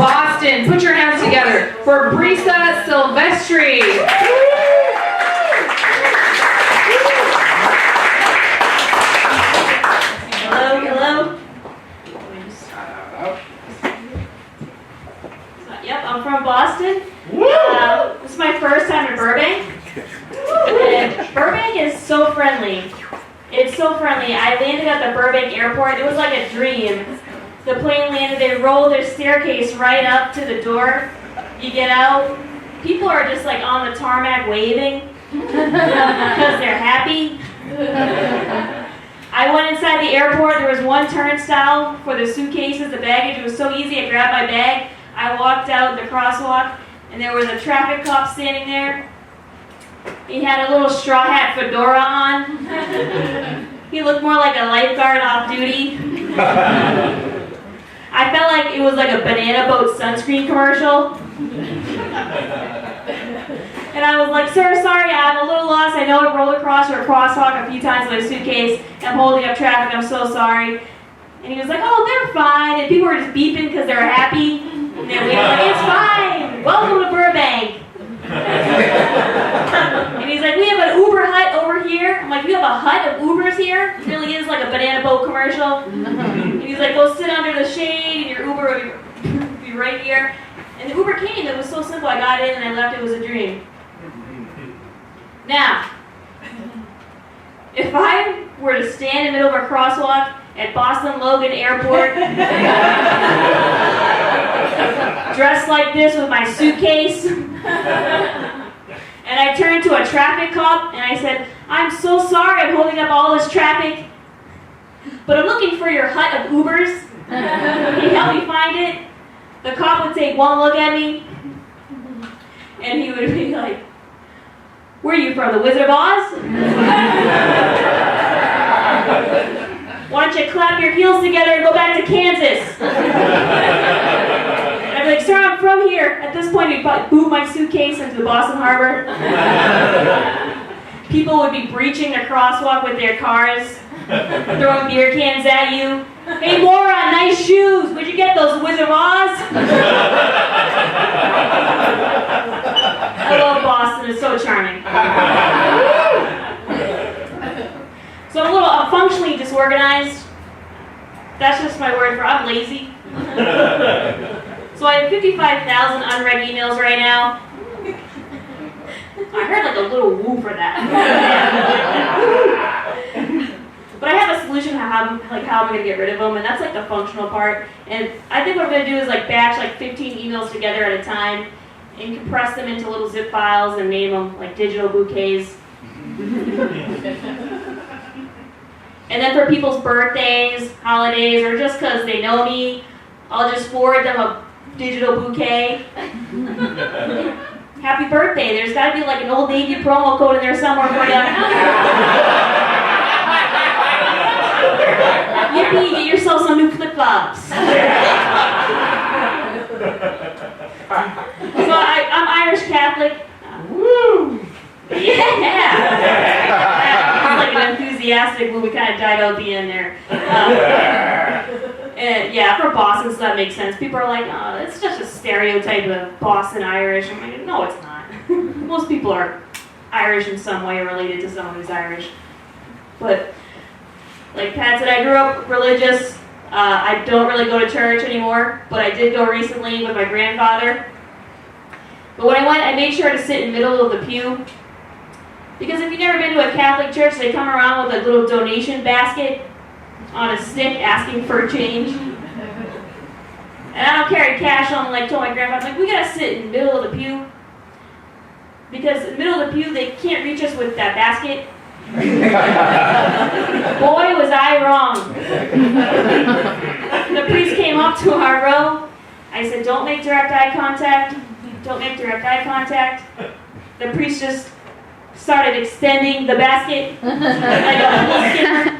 Boston. Put your hands together for Brisa Sylvestre. Hello. Yep, I'm from Boston. This is my first time in Burbank. And Burbank is so friendly. It's so friendly. I landed at the Burbank airport. It was like a dream. The plane landed, they rolled their staircase right up to the door. You get out. People are just like on the tarmac waving because they're happy. I went inside the airport. There was one turnstile for the suitcases, the baggage. It was so easy. I grabbed my bag. I walked out the crosswalk, and there was a traffic cop standing there. He had a little straw hat fedora on. He looked more like a lifeguard off duty. I felt like it was like a banana boat sunscreen commercial. And I was like, sir, sorry, I'm a little lost. I know I rolled across your crosswalk a few times with a suitcase. I'm holding up traffic. I'm so sorry. And he was like, oh, they're fine. And people were just beeping because they were happy. And they were like, it's fine. Welcome to Burbank. And he's like, we have an Uber hut over here. I'm like, you have a hut of Ubers here? It really is like a banana boat commercial. And he's like, go sit under the shade and your Uber will be right here. And the Uber came. It was so simple. I got in and I left. It was a dream. Now, if I were to stand in the middle of a crosswalk at Boston Logan Airport, dressed like this with my suitcase, and I turned to a traffic cop and I said, I'm so sorry I'm holding up all this traffic, but I'm looking for your hut of Ubers. Can you help me find it? The cop would take one look at me and he would be like, where are you from, the Wizard of Oz? Why don't you clap your heels together and go back to Kansas? And I'd be like, sir, I'm from here. At this point, he'd boot my suitcase into the Boston Harbor. People would be breaching the crosswalk with their cars, throwing beer cans at you. Hey, moron, nice shoes. Where'd you get those, Wizard of Oz? I love Boston. It's so charming. So I'm functionally disorganized. That's just my word for I'm lazy. So I have 55,000 unread emails right now. I heard like a little woo for that. But I have a solution to how I'm going to get rid of them, and that's like the functional part. And I think what I'm going to do is like batch like 15 emails together at a time and compress them into little zip files and name them like digital bouquets. And then for people's birthdays, holidays, or just because they know me, I'll just forward them a digital bouquet. Happy birthday. There's got to be like an Old Navy promo code in there somewhere for you. Yippee, get yourself some new flip-flops. So I'm Irish Catholic. Woo! Yeah! It's like an enthusiastic movie, kind of died out at the end there. And yeah, from Boston, so that makes sense. People are like, oh, it's just a stereotype of Boston Irish. I'm like, no, it's not. Most people are Irish in some way, related to someone who's Irish. But like Pat said, I grew up religious. I don't really go to church anymore, but I did go recently with my grandfather. But when I went, I made sure to sit in the middle of the pew. Because if you've never been to a Catholic church, they come around with a little donation basket on a stick asking for change. And I don't carry cash on, like told my grandfather, like, we gotta sit in the middle of the pew. Because in the middle of the pew, they can't reach us with that basket. Boy, was I wrong. The priest came up to our row. I said, don't make direct eye contact. Don't make direct eye contact. The priest just started extending the basket like a little skipper.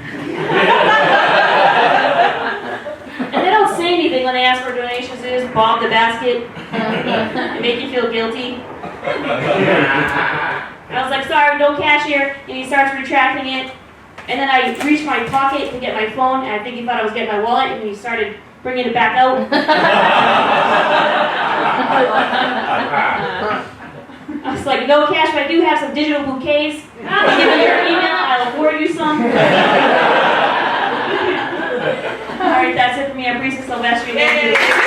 And they don't say anything when they ask for donations. They just bob the basket and make you feel guilty. I was like, sorry, no cash here. And he starts retracting it. And then I reached my pocket to get my phone, and I think he thought I was getting my wallet, and he started bringing it back out. like no cash, but I do have some digital bouquets. Give me your email, I'll forward you some. All right, that's it for me. I'm Brisa Sylvestre. Thank you.